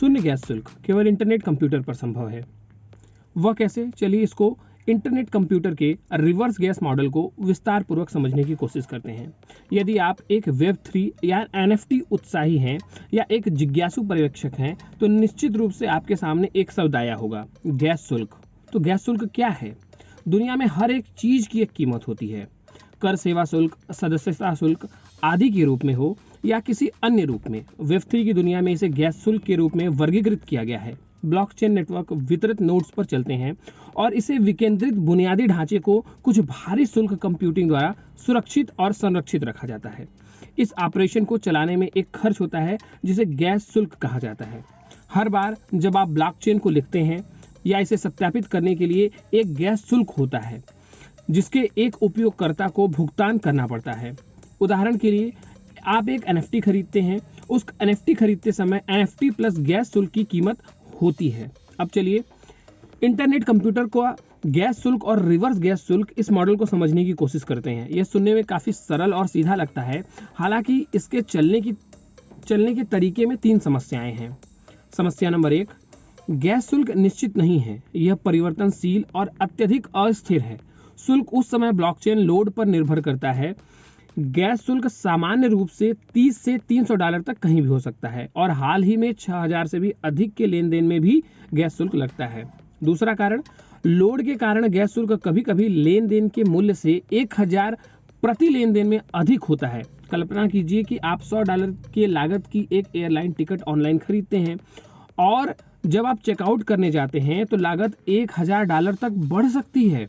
शून्य गैस शुल्क केवल इंटरनेट कंप्यूटर पर संभव है। वह कैसे? चलिए इसको इंटरनेट कंप्यूटर के रिवर्स गैस मॉडल को विस्तार पूर्वक समझने की कोशिश करते हैं। यदि आप एक वेब 3 या NFT उत्साही हैं या एक जिज्ञासु पर्यवेक्षक हैं तो निश्चित रूप से आपके सामने एक शब्द आया होगा, गैस शुल्क। तो गैस शुल्क क्या है? दुनिया में हर एक चीज की एक कीमत होती है। कर, सेवा शुल्क, सदस्यता शुल्क आदि के रूप में हो या किसी अन्य रूप में, वेब 3 की दुनिया में इसे गैस शुल्क के रूप में वर्गीकृत किया गया है। ब्लॉकचेन नेटवर्क वितरित नोड्स पर चलते हैं और इसे विकेंद्रित बुनियादी ढांचे को कुछ भारी शुल्क कंप्यूटिंग द्वारा सुरक्षित और संरक्षित रखा जाता है। इस ऑपरेशन को चलाने में एक खर्च होता है जिसे गैस शुल्क कहा जाता है। हर बार जब आप ब्लॉकचेन को लिखते हैं या इसे सत्यापित करने के लिए एक गैस शुल्क होता है जिसके एक उपयोगकर्ता को भुगतान करना पड़ता है। उदाहरण के लिए आप एक NFT खरीदते हैं, उस NFT खरीदते समय NFT प्लस गैस शुल्क की कीमत होती है। अब चलिए इंटरनेट कंप्यूटर को गैस शुल्क और रिवर्स गैस शुल्क इस मॉडल को समझने की कोशिश करते हैं। यह सुनने में काफी सरल और सीधा लगता है, हालांकि इसके चलने के तरीके में 3 समस्याएं हैं। समस्या नंबर 1, गैस शुल्क निश्चित नहीं है, यह परिवर्तनशील और अत्यधिक अस्थिर है। शुल्क उस समय ब्लॉकचेन लोड पर निर्भर करता है। गैस शुल्क सामान्य रूप से $30 से $300 तक कहीं भी हो सकता है और हाल ही में 6000 से भी अधिक के लेन देन में भी गैस शुल्क लगता है। दूसरा कारण, लोड के कारण गैस शुल्क कभी कभी लेन देन के मूल्य से 1000 प्रति लेन देन में अधिक होता है। कल्पना कीजिए कि आप $100 के लागत की एक एयरलाइन टिकट ऑनलाइन खरीदते हैं और जब आप चेकआउट करने जाते हैं तो लागत $1000 तक बढ़ सकती है।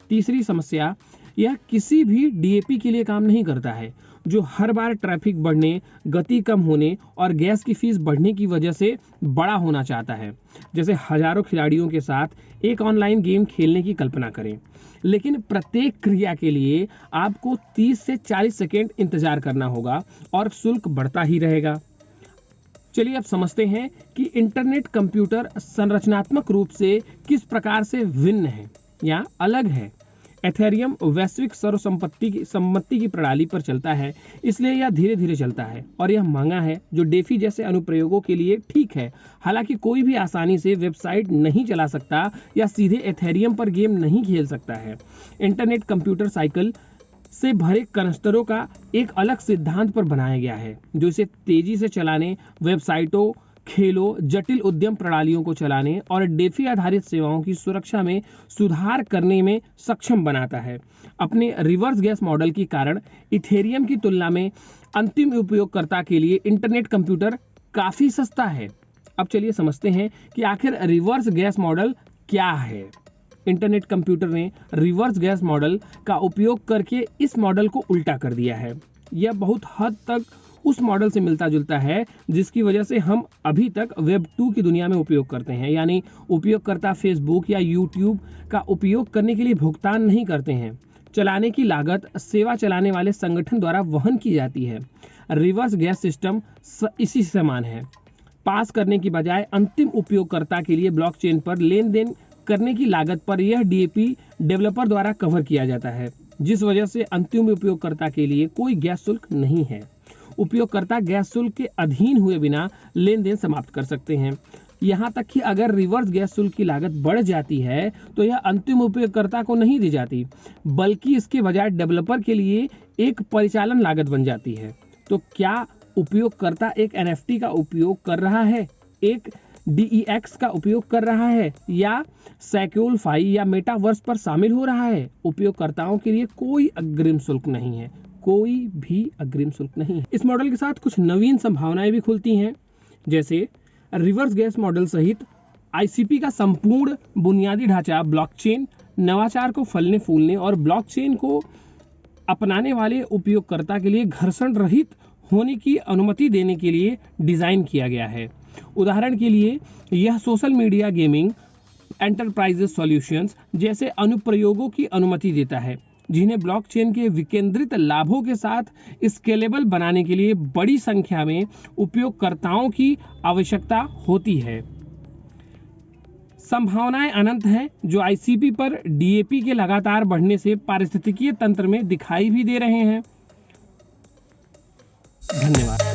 तीसरी समस्या, यह किसी भी DAP के लिए काम नहीं करता है जो हर बार ट्रैफिक बढ़ने, गति कम होने और गैस की फीस बढ़ने की वजह से बड़ा होना चाहता है। जैसे हजारों खिलाड़ियों के साथ एक ऑनलाइन गेम खेलने की कल्पना करें, लेकिन प्रत्येक क्रिया के लिए आपको 30 से 40 सेकेंड इंतजार करना होगा और शुल्क बढ़ता ही रहेगा। चलिए अब समझते हैं कि इंटरनेट कंप्यूटर संरचनात्मक रूप से किस प्रकार से भिन्न है या अलग है। एथेरियम वैश्विक सर्वसम्मति की प्रणाली पर चलता है, इसलिए यह धीरे धीरे चलता है और यह महंगा है, जो डेफी जैसे अनुप्रयोगों के लिए ठीक है। हालांकि कोई भी आसानी से वेबसाइट नहीं चला सकता या सीधे एथेरियम पर गेम नहीं खेल सकता है। इंटरनेट कंप्यूटर साइकिल से भरे कनस्टरों का एक अलग सिद्धांत पर बनाया गया है जो इसे तेजी से चलाने, वेबसाइटों, खेलों, जटिल उद्यम प्रणालियों को चलाने और डेफी आधारित सेवाओं की सुरक्षा में सुधार करने में सक्षम बनाता है। अपने रिवर्स गैस मॉडल के कारण इथेरियम की तुलना में अंतिम उपयोगकर्ता के लिए इंटरनेट कंप्यूटर काफी सस्ता है। अब चलिए समझते हैं कि आखिर रिवर्स गैस मॉडल क्या है। इंटरनेट कंप्यूटर ने रिवर्स गैस मॉडल का उपयोग करके इस मॉडल को उल्टा कर दिया है। यह बहुत हद तक उस मॉडल से मिलता जुलता है जिसकी वजह से हम अभी तक वेब 2 की दुनिया में उपयोग करते हैं, यानी उपयोगकर्ता फेसबुक या यूट्यूब का उपयोग करने के लिए भुगतान नहीं करते हैं। चलाने की लागत सेवा चलाने वाले संगठन द्वारा वहन की जाती है। रिवर्स गैस सिस्टम इसी समान है। पास करने की बजाय अंतिम उपयोगकर्ता के लिए ब्लॉकचेन पर लेन देन करने की लागत पर यह DAP डेवलपर द्वारा कवर किया जाता है, जिस वजह से अंतिम उपयोगकर्ता के लिए कोई गैस शुल्क नहीं है। उपयोगकर्ता गैस शुल्क के अधीन हुए बिना लेन देन समाप्त कर सकते हैं। यहाँ तक कि अगर रिवर्स गैस शुल्क की लागत बढ़ जाती है तो यह अंतिम उपयोगकर्ता को नहीं दी जाती, बल्कि इसके बजाय डेवलपर के लिए एक परिचालन लागत बन जाती है। तो क्या उपयोगकर्ता एक NFT का उपयोग कर रहा है, एक DEX का उपयोग कर रहा है या सैक्योलफाई या मेटावर्स पर शामिल हो रहा है? उपयोगकर्ताओं के लिए कोई अग्रिम शुल्क नहीं है, कोई भी अग्रिम शुल्क नहीं है। इस मॉडल के साथ कुछ नवीन संभावनाएं भी खुलती हैं, जैसे रिवर्स गैस मॉडल सहित ICP का संपूर्ण बुनियादी ढांचा ब्लॉकचेन नवाचार को फलने फूलने और ब्लॉकचेन को अपनाने वाले उपयोगकर्ता के लिए घर्षण रहित होने की अनुमति देने के लिए डिजाइन किया गया है। उदाहरण के लिए यह social media, gaming, enterprise solutions जैसे अनुप्रयोगों की अनुमति देता है जिन्हें ब्लॉकचेन के विकेंद्रित लाभों के साथ स्केलेबल बनाने के लिए बड़ी संख्या में उपयोगकर्ताओं की आवश्यकता होती है। संभावनाएं अनंत हैं जो ICP पर DAP के लगातार बढ़ने से पारिस्थितिकीय तंत्र में दिखाई भी दे रहे हैं। धन्यवाद।